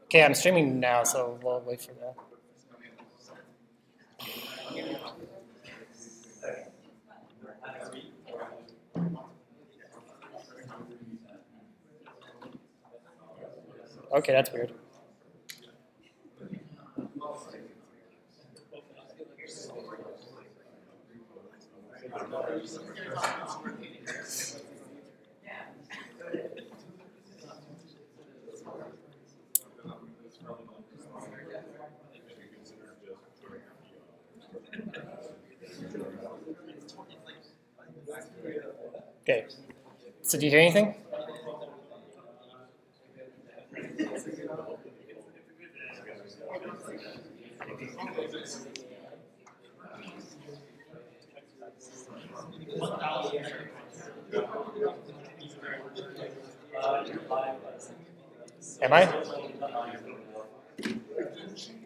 Okay, I'm streaming now, so we'll wait for that. Okay, that's weird. Okay, so do you hear anything? Am I? How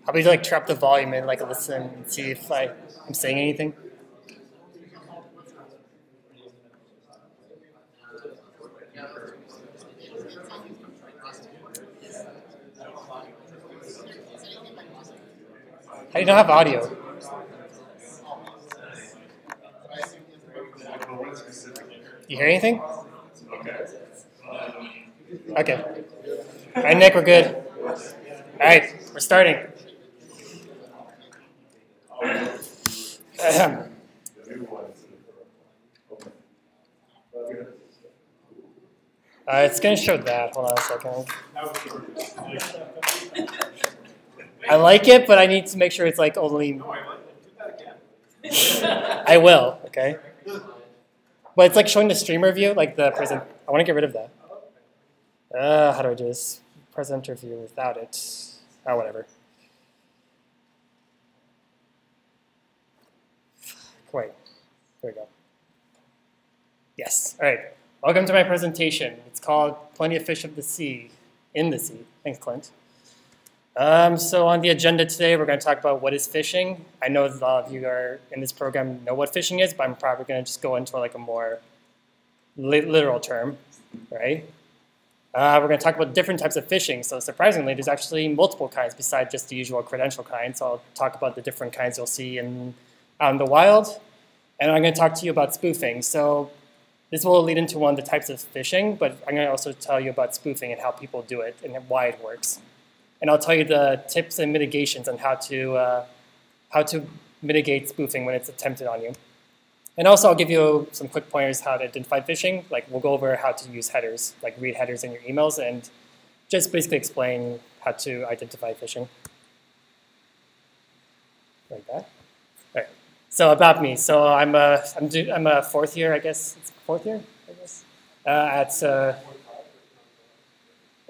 about you like turn up the volume and like listen and see if I'm saying anything? How do you not have audio? You hear anything? Okay. All right, Nick, we're good. All right, we're starting. It's going to show that. Hold on a second. I like it, but I need to make sure it's like only. I will, okay? But it's like showing the streamer view, like the present. I want to get rid of that. How do I do this? Presenter view without it. Oh, whatever. Wait, there we go. Yes, all right. Welcome to my presentation. It's called Plenty of Fish of the Sea, in the Sea. Thanks, Clint. So on the agenda today, we're going to talk about what is phishing. I know that a lot of you are in this program know what phishing is, but I'm probably going to just go into like a more literal term, right? We're going to talk about different types of phishing. So surprisingly, there's actually multiple kinds besides just the usual credential kinds. So I'll talk about the different kinds you'll see out in the wild. And I'm going to talk to you about spoofing. So this will lead into one of the types of phishing, but I'm going to also tell you about spoofing and how people do it and why it works. And I'll tell you the tips and mitigations on how to mitigate spoofing when it's attempted on you. And also I'll give you some quick pointers how to identify phishing. Like we'll go over how to use headers, like read headers in your emails, and just basically explain how to identify phishing. Like that. All right. So about me. So I'm a fourth year, I guess. It's fourth year, I guess. At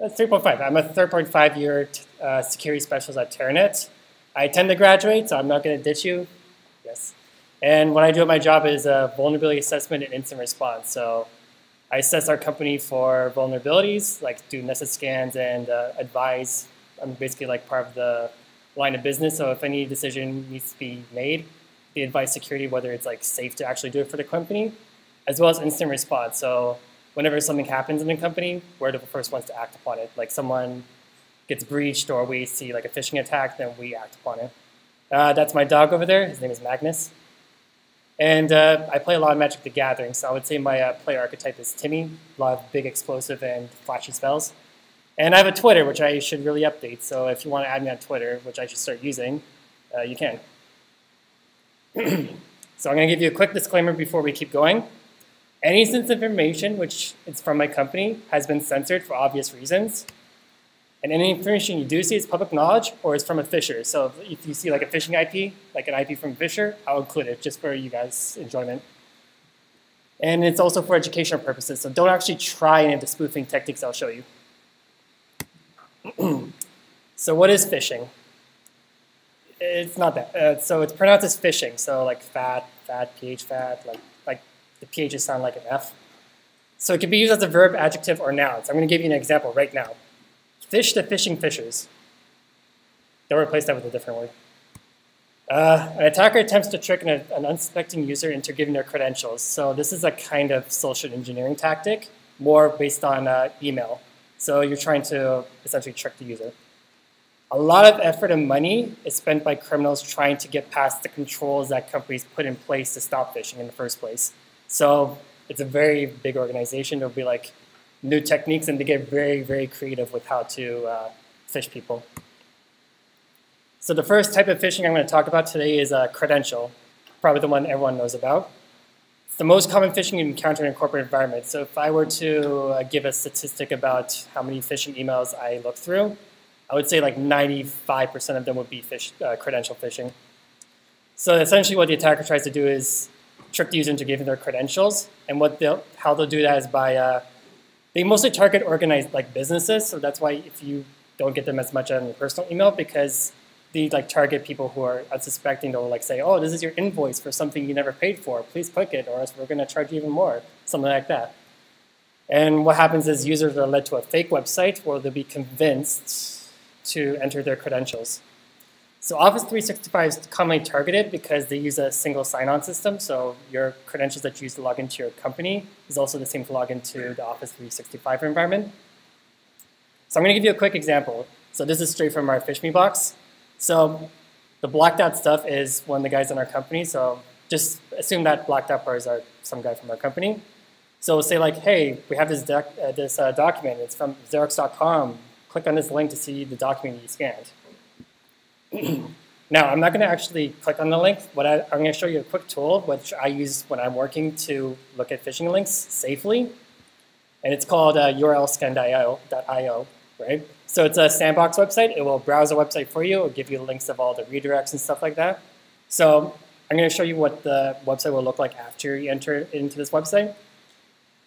3.5. I'm a 3.5 year security specialist at Terranet. I intend to graduate, so I'm not going to ditch you. Yes. And what I do at my job is vulnerability assessment and incident response. So I assess our company for vulnerabilities, like do nested scans and advise. I'm basically like part of the line of business. So if any decision needs to be made, we advise security whether it's like safe to actually do it for the company, as well as incident response. So whenever something happens in the company, we're the first ones to act upon it. Like someone gets breached or we see like a phishing attack, then we act upon it. That's my dog over there. His name is Magnus. And I play a lot of Magic the Gathering, so I would say my player archetype is Timmy, a lot of big explosive and flashy spells. And I have a Twitter, which I should really update, so if you want to add me on Twitter, which I should start using, you can. So I'm going to give you a quick disclaimer before we keep going. Any sensitive information, which is from my company, has been censored for obvious reasons. And any information you do see is public knowledge or is from a phisher. So if you see like a phishing IP, like an IP from a phisher, I'll include it just for you guys' enjoyment. And it's also for educational purposes. So don't actually try any of the spoofing techniques I'll show you. So what is phishing? It's not that. So it's pronounced as phishing. So like fat, pH fat, like the pHs sound like an F. So it can be used as a verb, adjective, or noun. So I'm going to give you an example right now. Fish the phishing fishers. Don't replace that with a different word. An attacker attempts to trick an unsuspecting user into giving their credentials. So this is a kind of social engineering tactic, more based on email. So you're trying to essentially trick the user. a lot of effort and money is spent by criminals trying to get past the controls that companies put in place to stop phishing in the first place. So it's a very big organization. There'll be like new techniques, and they get very, very creative with how to phish people. So the first type of phishing I'm going to talk about today is credential, probably the one everyone knows about. It's the most common phishing you encounter in a corporate environment. So if I were to give a statistic about how many phishing emails I look through, I would say like 95% of them would be credential phishing. So essentially what the attacker tries to do is trick the user into giving their credentials. And how they'll do that is by, they mostly target organized like businesses. So that's why if you don't get them as much on your personal email, because they like target people who are unsuspecting. They'll like say, oh, this is your invoice for something you never paid for. Please click it or else we're going to charge you even more. Something like that. And what happens is users are led to a fake website where they'll be convinced to enter their credentials. So Office 365 is commonly targeted because they use a single sign-on system. So your credentials that you use to log into your company is also the same to log into the Office 365 environment. So I'm going to give you a quick example. So this is straight from our Phish Me box. So the blacked out stuff is one of the guys in our company. So just assume that blacked out parts are some guy from our company. So we'll say like, hey, we have this document. It's from Xerox.com. Click on this link to see the document you scanned. Now, I'm not going to actually click on the link. I'm going to show you a quick tool, which I use when I'm working to look at phishing links safely. And it's called urlscan.io, right? So it's a sandbox website. It will browse a website for you. It will give you links of all the redirects and stuff like that. So I'm going to show you what the website will look like after you enter into this website.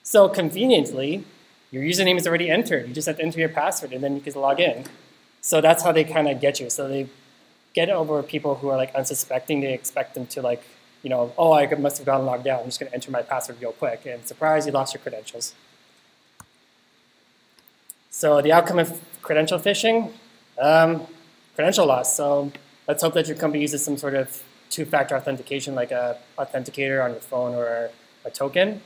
So conveniently, your username is already entered. You just have to enter your password, and then you can log in. So that's how they kind of get you. So they get over people who are like unsuspecting. They expect them to like, you know, oh, I must have gotten logged out. I'm just going to enter my password real quick. And surprise, you lost your credentials. So the outcome of credential phishing, credential loss. So let's hope that your company uses some sort of two-factor authentication, like a authenticator on your phone or a token,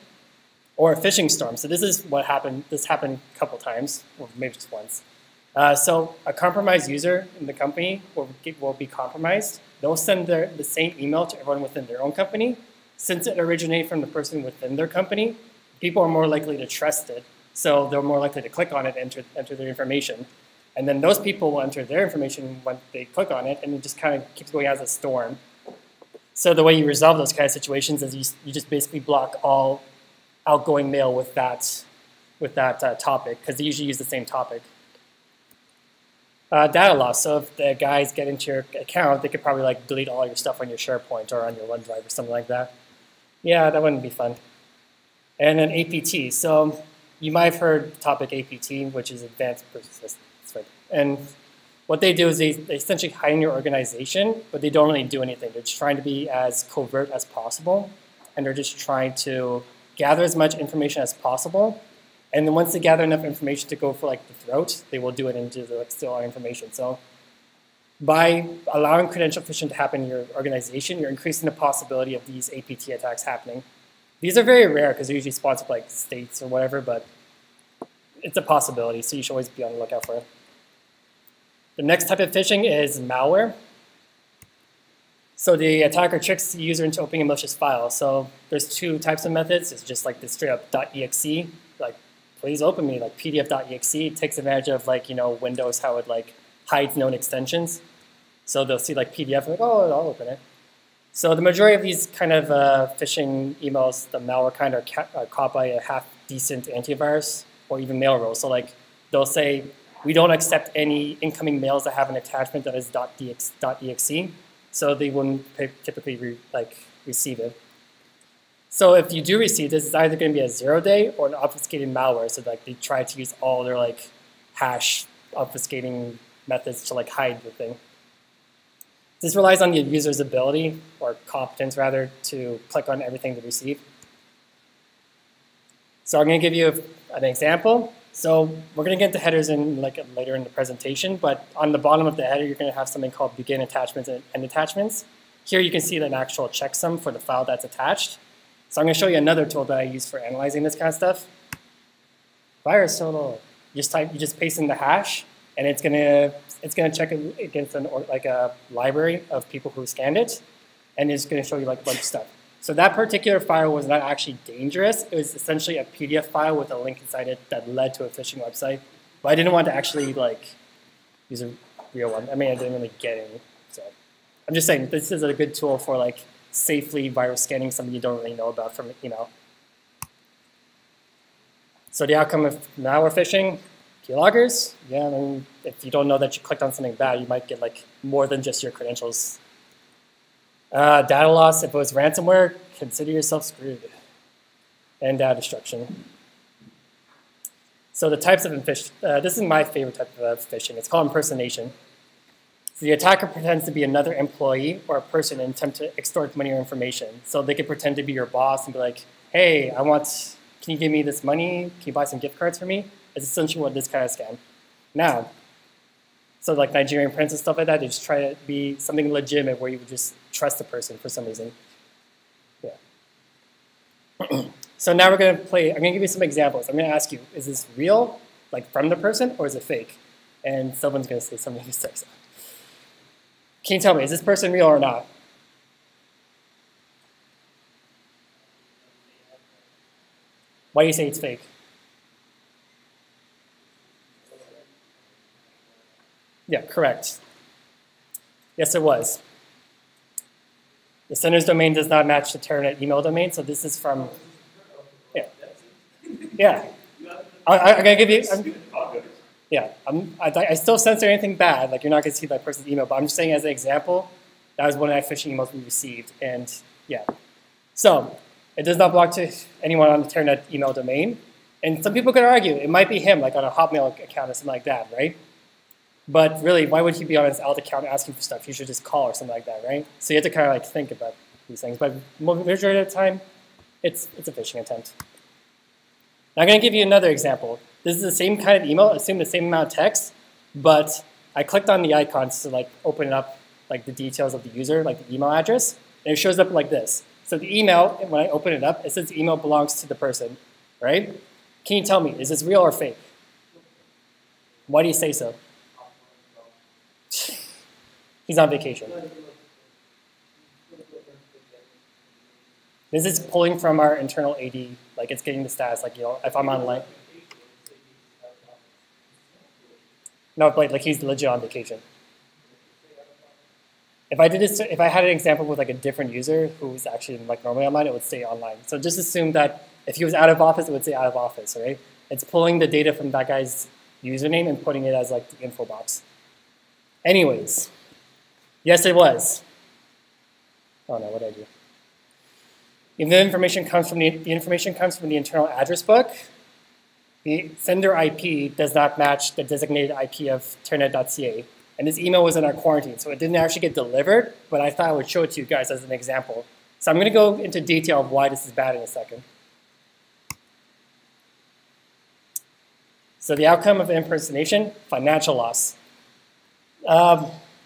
or a phishing storm. So this is what happened. This happened a couple times, or maybe just once. So a compromised user in the company will be compromised. They'll send the same email to everyone within their own company. Since it originated from the person within their company, people are more likely to trust it. So they're more likely to click on it and enter their information. And then those people will enter their information when they click on it, and it just kind of keeps going as a storm. So the way you resolve those kind of situations is you just basically block all outgoing mail with that topic, because they usually use the same topic. Data loss. So if the guys get into your account, they could probably like delete all your stuff on your SharePoint or on your OneDrive or something like that. Yeah, that wouldn't be fun. And then APT. So you might have heard the topic APT, which is Advanced Persistence. And what they do is they essentially hide in your organization, but they don't really do anything. They're just trying to be as covert as possible, and they're just trying to gather as much information as possible. And then once they gather enough information to go for like the throat, they will do it into the like, steal our information. So by allowing credential phishing to happen in your organization, you're increasing the possibility of these APT attacks happening. These are very rare because they're usually sponsored by like states or whatever, but it's a possibility, so you should always be on the lookout for it. The next type of phishing is malware. So the attacker tricks the user into opening a malicious file. So there's two types of methods. It's just like the straight up .exe, like please open me, like pdf.exe. It takes advantage of like, you know, Windows, how it like hides known extensions. So they'll see like PDF, like, oh, I'll open it. So the majority of these kind of phishing emails, the malware kind are caught by a half-decent antivirus or even mail roll. So like they'll say, we don't accept any incoming mails that have an attachment that is .exe. So they wouldn't typically receive it. So if you do receive this, it's either going to be a 0-day or an obfuscated malware. So like they try to use all their like hash obfuscating methods to like hide the thing. This relies on the user's ability, or competence rather, to click on everything they receive. So I'm going to give you an example. So we're going to get into headers later in the presentation, but on the bottom of the header, you're going to have something called begin attachments and end attachments. Here you can see an actual checksum for the file that's attached. So I'm going to show you another tool that I use for analyzing this kind of stuff. Virus total. You just paste in the hash, and it's going to it's going to check against like a library of people who scanned it, and it's going to show you like a bunch of stuff. So that particular file was not actually dangerous. It was essentially a PDF file with a link inside it that led to a phishing website. But I didn't want to actually like use a real one. I mean, I didn't really get any. So I'm just saying this is a good tool for like safely virus scanning something you don't really know about from email. So the outcome of malware phishing, keyloggers. Yeah, I mean, if you don't know that you clicked on something bad, you might get like more than just your credentials. Data loss, if it was ransomware, consider yourself screwed. And data destruction. So the types of phishing, this is my favorite type of phishing. It's called impersonation. So the attacker pretends to be another employee or a person and attempt to extort money or information. So they could pretend to be your boss and be like, hey, can you give me this money? Can you buy some gift cards for me? It's essentially what this kind of scam. Now, so like Nigerian prince and stuff like that, they just try to be something legitimate where you would just trust the person for some reason. Yeah. So now we're going to play, I'm going to give you some examples. I'm going to ask you, is this real, like from the person, or is it fake? And someone's going to say something you say. Can you tell me, is this person real or not? Why do you say it's fake? Yeah, correct. Yes, it was. The sender's domain does not match the Terranet email domain, so this is from, yeah. Yeah. I'm going to give you, I still censor anything bad, like you're not going to see that person's email, but I'm just saying as an example, that was one of the phishing emails we received, and yeah. So, it does not belong to anyone on the Terranet email domain, and some people could argue, it might be him, like on a Hotmail account or something like that, right? But really, why would he be on his alt account asking for stuff? He should just call or something like that, right? So you have to kind of like think about these things. But majority of the time, it's a phishing attempt. Now I'm going to give you another example. This is the same kind of email, assume the same amount of text, but I clicked on the icons to like open up like the details of the user, like the email address, and it shows up like this. So the email, when I open it up, it says the email belongs to the person, right? Can you tell me, is this real or fake? Why do you say so? He's on vacation. This is pulling from our internal AD, like it's getting the stats, like, you know, if I'm online. No, but like he's legit on vacation. If I did this, if I had an example with like a different user who was actually like normally online, it would say online. So just assume that if he was out of office, it would say out of office, right? It's pulling the data from that guy's username and putting it as like the info box. Anyways, yes, it was. Oh no, what did I do? If the information comes from the internal address book, the sender IP does not match the designated IP of terranet.ca. And this email was in our quarantine, so it didn't actually get delivered, but I thought I would show it to you guys as an example. So I'm going to go into detail of why this is bad in a second. So the outcome of impersonation, financial loss.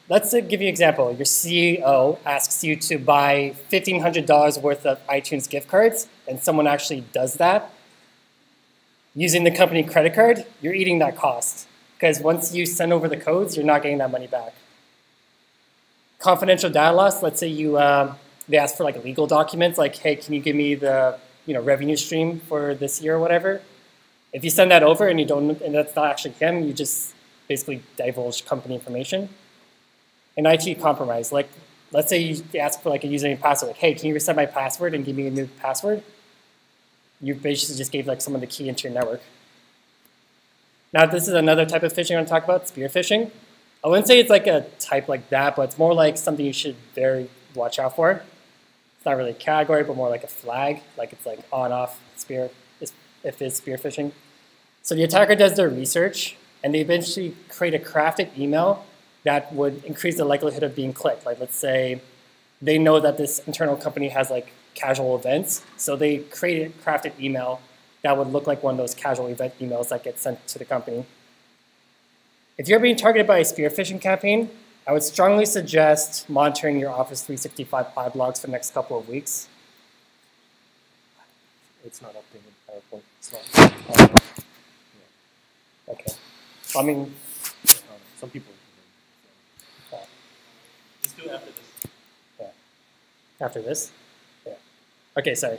Let's give you an example. Your CEO asks you to buy $1,500 worth of iTunes gift cards, and someone actually does that. Using the company credit card, you're eating that cost. Because once you send over the codes, you're not getting that money back. Confidential data loss, let's say you, they ask for like legal documents, like, hey, can you give me the revenue stream for this year or whatever? If you send that over and you don't, and that's not actually him, you just basically divulge company information. And IT compromise, like let's say they ask for like a username and password, like, hey, can you reset my password and give me a new password? You basically just gave like someone the key into your network. Now this is another type of phishing I want to talk about, spear phishing. I wouldn't say it's like a type like that, but it's more like something you should very watch out for. It's not really a category, but more like a flag, like it's like on, off, spear, if it's spear phishing. So the attacker does their research, and they eventually create a crafted email that would increase the likelihood of being clicked. Like let's say they know that this internal company has like casual events, so they create a crafted email that would look like one of those casual event emails that get sent to the company. If you're being targeted by a spear phishing campaign, I would strongly suggest monitoring your Office 365 pod logs for the next couple of weeks. It's not updated PowerPoint. It's not. Okay. I mean, some people. Yeah. After this? Yeah. Okay, sorry.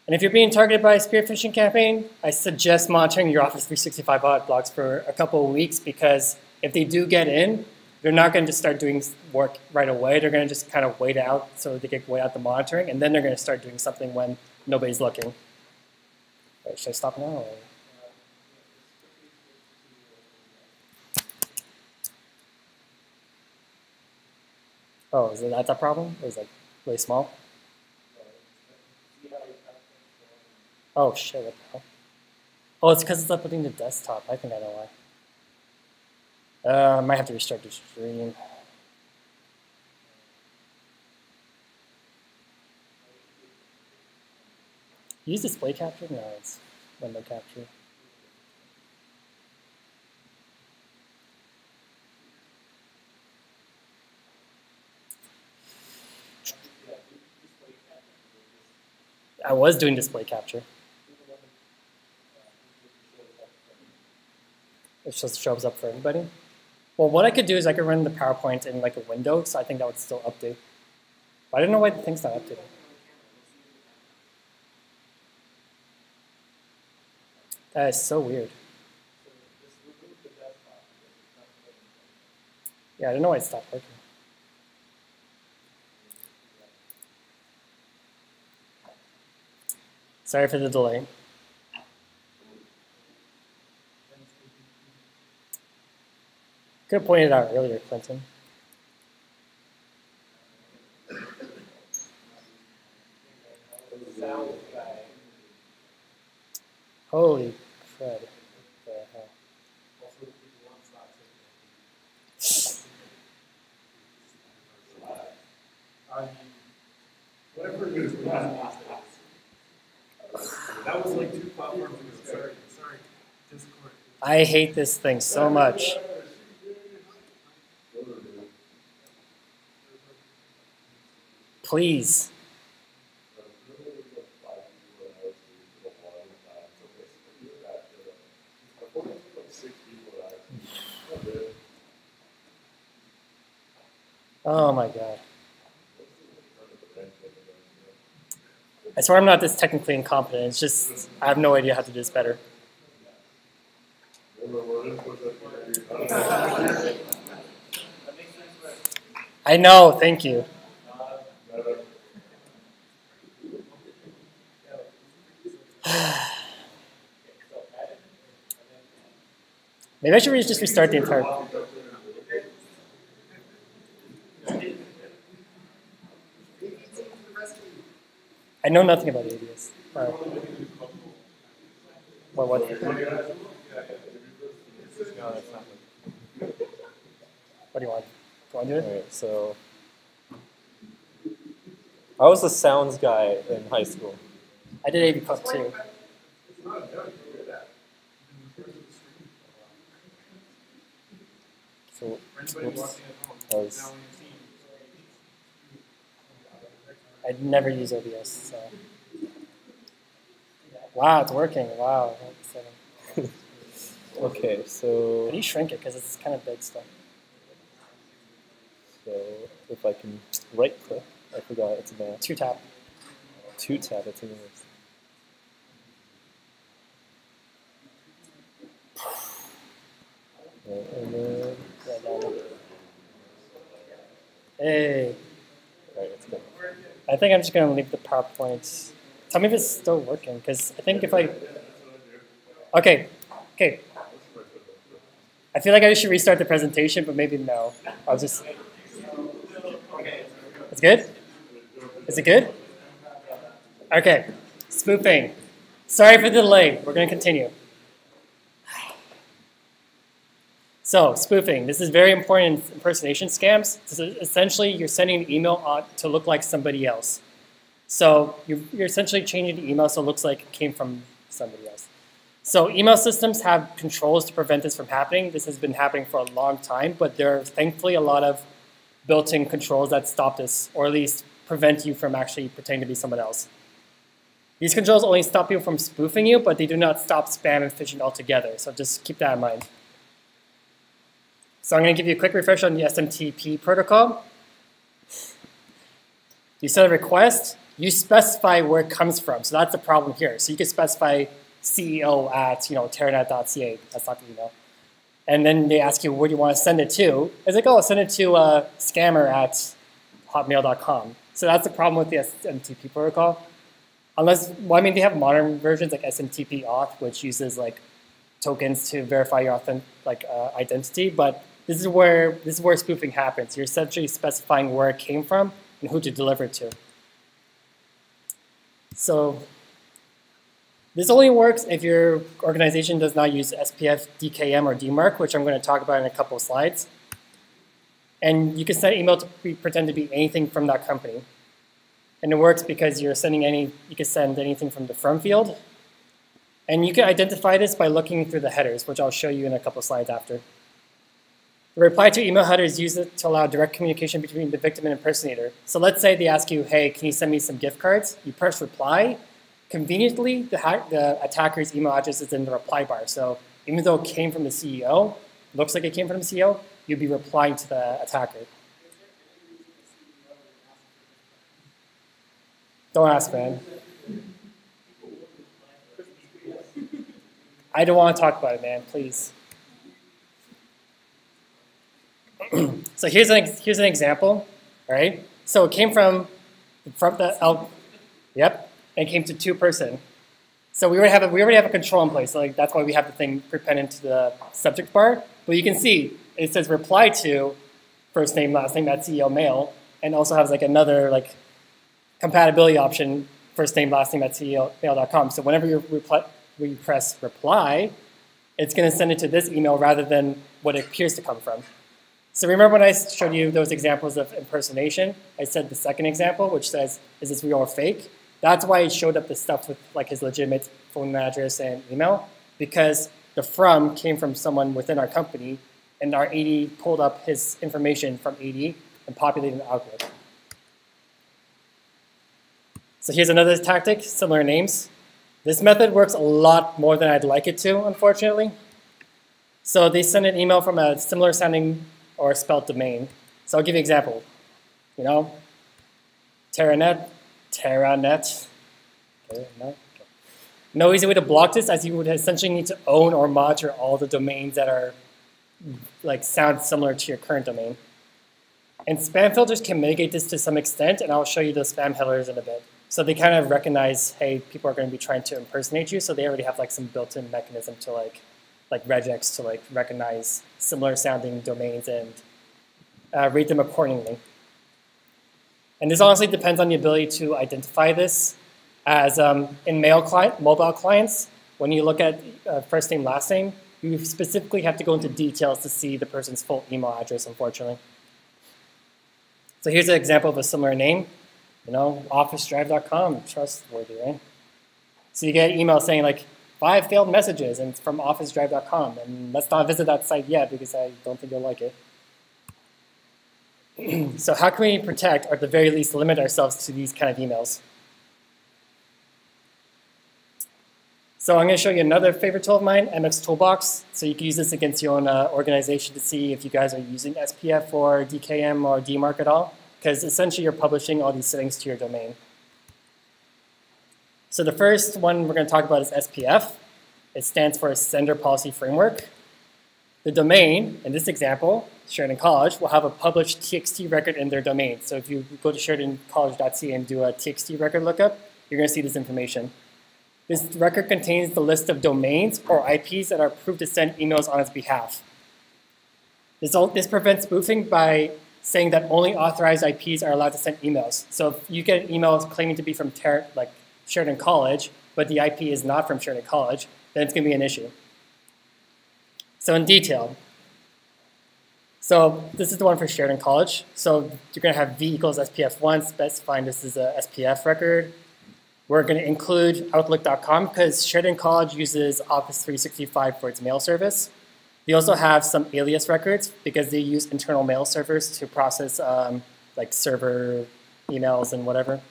And if you're being targeted by a spear phishing campaign, I suggest monitoring your Office 365 audit logs for a couple of weeks, because if they do get in, they're not going to just start doing work right away. They're going to just kind of wait out so they can wait out the monitoring, and then they're going to start doing something when nobody's looking. Wait, should I stop now? Or? Oh, is that the problem? Or is it really small? Oh shit, what the hell? Oh, it's because it's uploading the desktop. I think I know why. I might have to restart the stream. Use display capture? No, it's window capture. I was doing display capture. It just shows up for everybody. Well, what I could do is I could run the PowerPoint in like a window, so I think that would still update. But I don't know why the thing's not updating. That is so weird. Yeah, I don't know why it stopped working. Sorry for the delay. Could have pointed it out earlier, Clinton. Holy crud. The hell. Whatever it is, that was like 2 platforms ago. Sorry, Discord. I hate this thing so much. Please. Oh my god. I swear I'm not this technically incompetent. It's just, I have no idea how to do this better. I know, thank you. Maybe I should just restart the entire. I know nothing about ABS. What? What do you want? Do you want to do it? Alright, so I was the sounds guy in high school. I did AV Club too. So oops, I never use OBS. So. Wow, it's working. Wow. okay, How so do you shrink it? Because it's kind of big stuff. so if I can right click, I forgot it's a 2-tap. 2-tap, it's in and then Hey. alright, it's good. I think I'm just going to leave the PowerPoint. Tell me if it's still working, because I think if I... Okay. I feel like I should restart the presentation, but maybe no. I'll just... It's good? Is it good? Okay. Spoofing. Sorry for the delay. We're going to continue. So, spoofing. This is very important in impersonation scams. This is essentially, you're sending an email out to look like somebody else. So, you're essentially changing the email so it looks like it came from somebody else. So, email systems have controls to prevent this from happening. This has been happening for a long time, but there are thankfully a lot of built-in controls that stop this, or at least prevent you from actually pretending to be someone else. These controls only stop people from spoofing you, but they do not stop spam and phishing altogether. So, just keep that in mind. So I'm going to give you a quick refresher on the SMTP protocol. You send a request, you specify where it comes from. So that's the problem here. So you can specify CEO at terranet.ca. That's not the email. And then they ask you, where do you want to send it to? It's like, oh, I'll send it to scammer@hotmail.com. So that's the problem with the SMTP protocol. Unless, well, I mean, they have modern versions like SMTP auth, which uses like tokens to verify your identity. But this is where spoofing happens. You're essentially specifying where it came from and who to deliver it to. So this only works if your organization does not use SPF, DKM, or DMARC, which I'm going to talk about in a couple of slides. And you can send email to pretend to be anything from that company. And it works because you can send anything from the from field. And you can identify this by looking through the headers, which I'll show you in a couple of slides after. The reply to email header is used to allow direct communication between the victim and impersonator. So let's say they ask you, hey, can you send me some gift cards? You press reply. Conveniently, the attacker's email address is in the reply bar. So even though it came from the CEO, looks like it came from the CEO, you'd be replying to the attacker. Don't ask, man. I don't want to talk about it, man, please. So here's an example, all right? So it came from the yep, and it came to 2-person. So we already have a control in place. So like that's why we have the thing prepended to the subject bar. But you can see it says reply to first name, last name, at CEO mail, and also has like another like compatibility option, first name, last name at ceomail.com. So whenever you press reply, it's going to send it to this email rather than what it appears to come from. So remember when I showed you those examples of impersonation? I said the second example, which says, is this real or fake? That's why it showed up the stuff with like his legitimate phone address and email, because the from came from someone within our company, and our AD pulled up his information from AD and populated an algorithm. So here's another tactic, similar names. This method works a lot more than I'd like it to, unfortunately. So they send an email from a similar sounding or spelled domain. So I'll give you an example. Terranet. No easy way to block this, as you would essentially need to own or monitor all the domains that are like sound similar to your current domain. And spam filters can mitigate this to some extent, and I'll show you the spam headers in a bit. So they kind of recognize, hey, people are going to be trying to impersonate you, so they already have like some built-in mechanism to like regex to like recognize similar sounding domains and rate them accordingly. And this honestly depends on the ability to identify this. As in mobile clients, when you look at first name, last name, you specifically have to go into details to see the person's full email address, unfortunately. So here's an example of a similar name. OfficeDrive.com, trustworthy, right? So you get an email saying like 5 failed messages, and it's from OfficeDrive.com. And let's not visit that site yet because I don't think you'll like it. So how can we protect, or at the very least limit ourselves to these kind of emails? So I'm going to show you another favorite tool of mine, MX Toolbox. So you can use this against your own organization to see if you guys are using SPF or DKM or DMARC at all, because essentially you're publishing all these settings to your domain. So the first one we're going to talk about is SPF. It stands for Sender Policy Framework. The domain, in this example, Sheridan College, will have a published TXT record in their domain. So if you go to sheridancollege.ca and do a TXT record lookup, you're going to see this information. This record contains the list of domains or IPs that are approved to send emails on its behalf. This prevents spoofing by saying that only authorized IPs are allowed to send emails. So if you get an email claiming to be from Sheridan College, but the IP is not from Sheridan College, then it's going to be an issue. So in detail, so this is the one for Sheridan College. So you're going to have V equals SPF1, specifying this is a SPF record. We're going to include Outlook.com because Sheridan College uses Office 365 for its mail service. They also have some alias records because they use internal mail servers to process like server emails and whatever.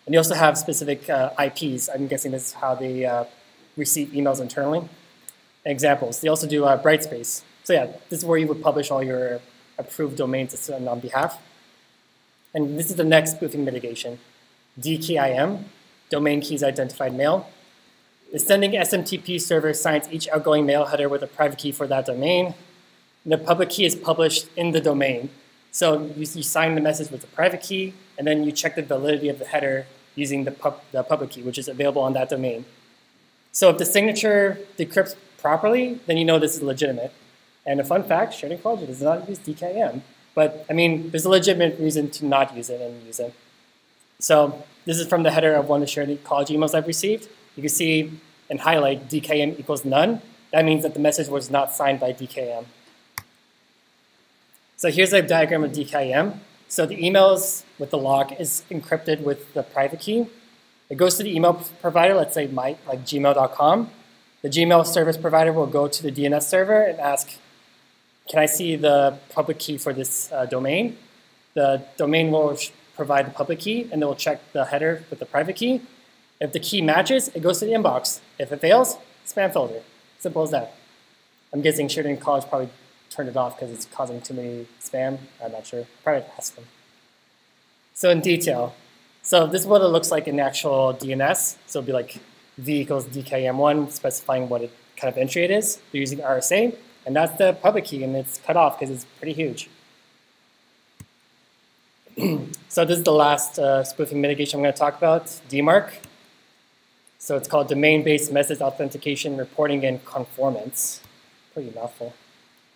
And they also have specific IPs. I'm guessing this is how they receive emails internally. Examples. They also do Brightspace. So yeah, this is where you would publish all your approved domains to send on behalf. And this is the next spoofing mitigation. DKIM, domain keys identified mail. The sending SMTP server signs each outgoing mail header with a private key for that domain. And the public key is published in the domain. So you sign the message with the private key, and then you check the validity of the header using the public key, which is available on that domain. So if the signature decrypts properly, then you know this is legitimate. And a fun fact, Sheridan College does not use DKIM. But I mean, there's a legitimate reason to not use it and use it. So this is from the header of one of the Sheridan College emails I've received. You can see and highlight DKIM equals none. That means that the message was not signed by DKIM. So here's a diagram of DKIM. So the emails with the lock is encrypted with the private key. It goes to the email provider, let's say like gmail.com. The Gmail service provider will go to the DNS server and ask, can I see the public key for this domain? The domain will provide the public key, and they will check the header with the private key. If the key matches, it goes to the inbox. If it fails, spam filter. Simple as that. I'm guessing Sheridan College probably turned it off because it's causing too many spam. I'm not sure. Probably ask them. So in detail, so this is what it looks like in actual DNS. So it'll be like v equals DKIM1, specifying what kind of entry it is. They're using RSA, and that's the public key, and it's cut off because it's pretty huge. So this is the last spoofing mitigation I'm going to talk about, DMARC. So it's called Domain-Based Message Authentication Reporting and Conformance. Pretty mouthful.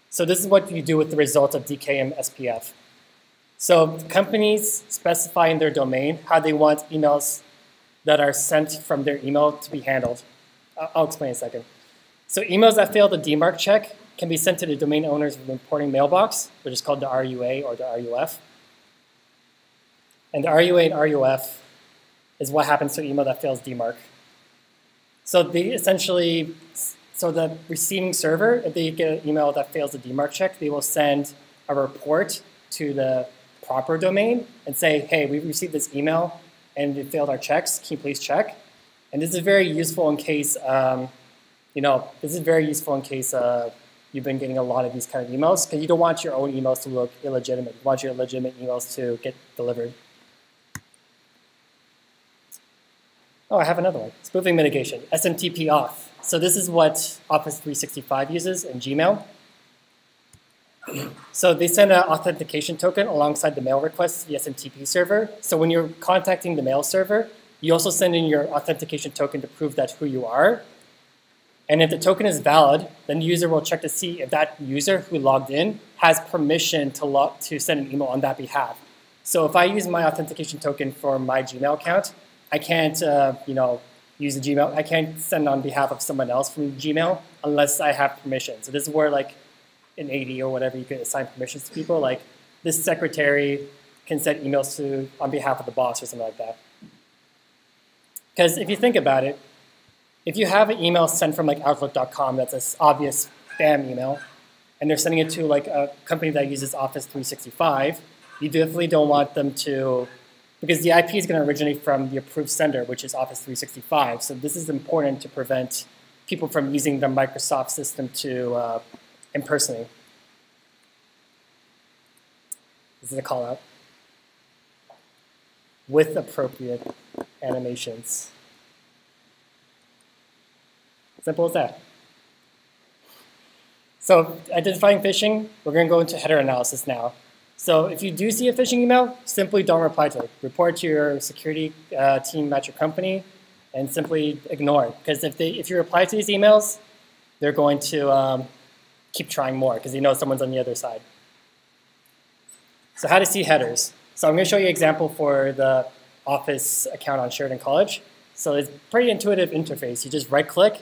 So this is what you do with the results of DKIM SPF. So companies specify in their domain how they want emails that are sent from their email to be handled. I'll explain in a second. So emails that fail the DMARC check can be sent to the domain owner's reporting mailbox, which is called the RUA or the RUF. And the RUA and RUF is what happens to an email that fails DMARC. So they essentially, so the receiving server, if they get an email that fails the DMARC check, they will send a report to the proper domain and say, hey, we received this email and it failed our checks. Can you please check? And this is very useful in case, you've been getting a lot of these kind of emails, because you don't want your own emails to look illegitimate. You want your legitimate emails to get delivered. Oh, I have another one. Spoofing mitigation, SMTP auth. So this is what Office 365 uses in Gmail. So they send an authentication token alongside the mail request to the SMTP server. So when you're contacting the mail server, you also send in your authentication token to prove that's who you are. And if the token is valid, then the user will check to see if that user who logged in has permission to send an email on that behalf. So if I use my authentication token for my Gmail account, I can't, use the Gmail. I can't send on behalf of someone else from Gmail unless I have permission. So this is where, like, in AD or whatever, you can assign permissions to people. Like, this secretary can send emails on behalf of the boss or something like that. Because if you think about it, if you have an email sent from like Outlook.com that's an obvious spam email, and they're sending it to like a company that uses Office 365, you definitely don't want them to, because the IP is going to originate from the approved sender, which is Office 365. So this is important to prevent people from using the Microsoft system to impersonate. This is a call out. With appropriate animations. Simple as that. So identifying phishing, we're going to go into header analysis now. So if you do see a phishing email, simply don't reply to it. Report to your security team at your company and simply ignore it. Because if you reply to these emails, they're going to keep trying more because they know someone's on the other side. So how to see headers. So I'm going to show you an example for the Office account on Sheridan College. So it's a pretty intuitive interface. You just right-click,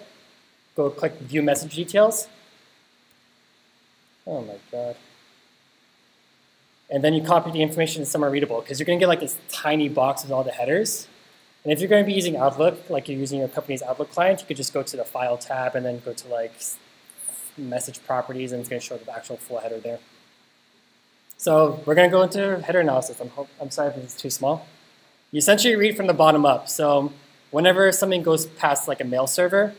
go click View Message Details. Oh my God. And then you copy the information somewhere readable, because you're going to get like this tiny box with all the headers. And if you're going to be using Outlook, like you're using your company's Outlook client, you could just go to the File tab and then go to like Message Properties, and it's going to show the actual full header there. So we're going to go into header analysis. I'm sorry if it's too small. You essentially read from the bottom up. So whenever something goes past like a mail server,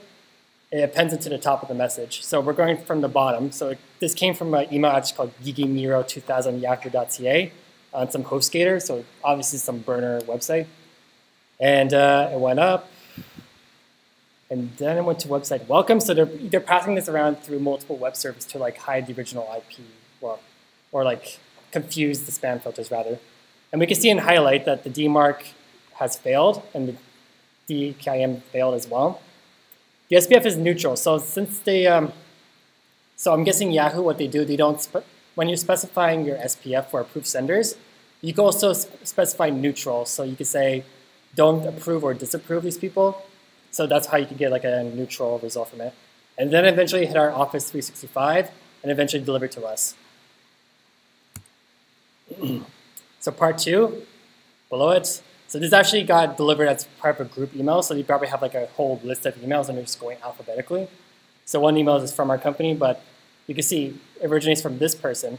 it appends it to the top of the message. So we're going from the bottom. So this came from an email address called gigimiro2000yahoo.ca. on some HostGator, so obviously some burner website. And it went up. And then it went to website welcome. So they're passing this around through multiple web servers to like hide the original IP, well, or like confuse the spam filters rather. And we can see in highlight that the DMARC has failed and the DKIM failed as well. The SPF is neutral. So since they, so I'm guessing Yahoo, what they do, they don't, when you're specifying your SPF for approved senders, you can also specify neutral. So you could say, don't approve or disapprove these people. So that's how you can get like a neutral result from it. And then eventually hit our Office 365 and eventually deliver to us. So part 2, below it. So this actually got delivered as part of a group email. So you probably have like a whole list of emails and they're just going alphabetically. So one email is from our company, but you can see it originates from this person.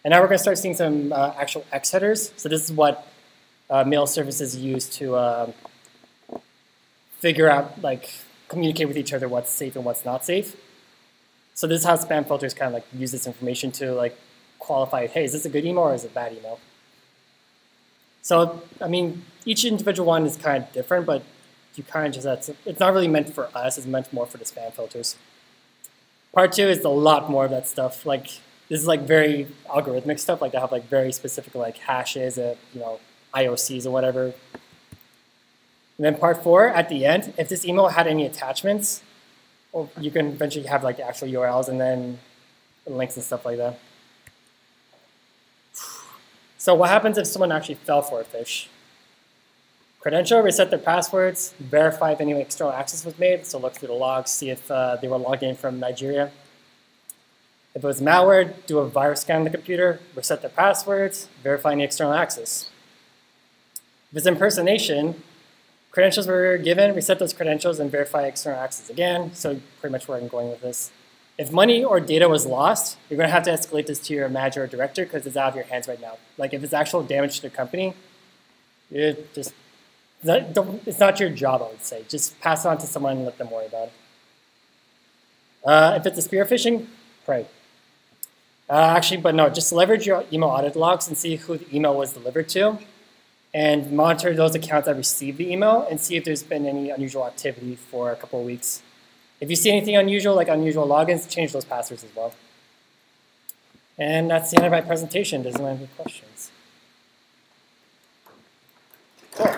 And now we're going to start seeing some actual X headers. So this is what mail services use to figure out, like, communicate with each other what's safe and what's not safe. So this is how spam filters kind of like use this information to like qualify, hey, is this a good email or is it a bad email? So, I mean, each individual one is kind of different, but you kind of just, it's not really meant for us, it's meant more for the spam filters. Part 2 is a lot more of that stuff. Like, this is like very algorithmic stuff, like they have like very specific like hashes, you know, IOCs or whatever. And then part 4, at the end, if this email had any attachments, well, you can eventually have like the actual URLs and then links and stuff like that. So what happens if someone actually fell for a phish? Credential, reset their passwords, verify if any external access was made, so look through the logs, see if they were logged in from Nigeria. If it was malware, do a virus scan on the computer, reset their passwords, verify any external access. If it's impersonation, credentials were given, reset those credentials, and verify external access again. So pretty much where I'm going with this. If money or data was lost, you're going to have to escalate this to your manager or director because it's out of your hands right now. Like if it's actual damage to the company, it's not your job, I would say. Just pass it on to someone and let them worry about it. If it's a spear phishing, pray. Actually, but no, just leverage your email audit logs and see who the email was delivered to. And monitor those accounts that received the email and see if there's been any unusual activity for a couple of weeks. If you see anything unusual, like unusual logins, change those passwords as well. And that's the end of my presentation. Does anyone have any questions? Cool.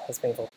That's painful.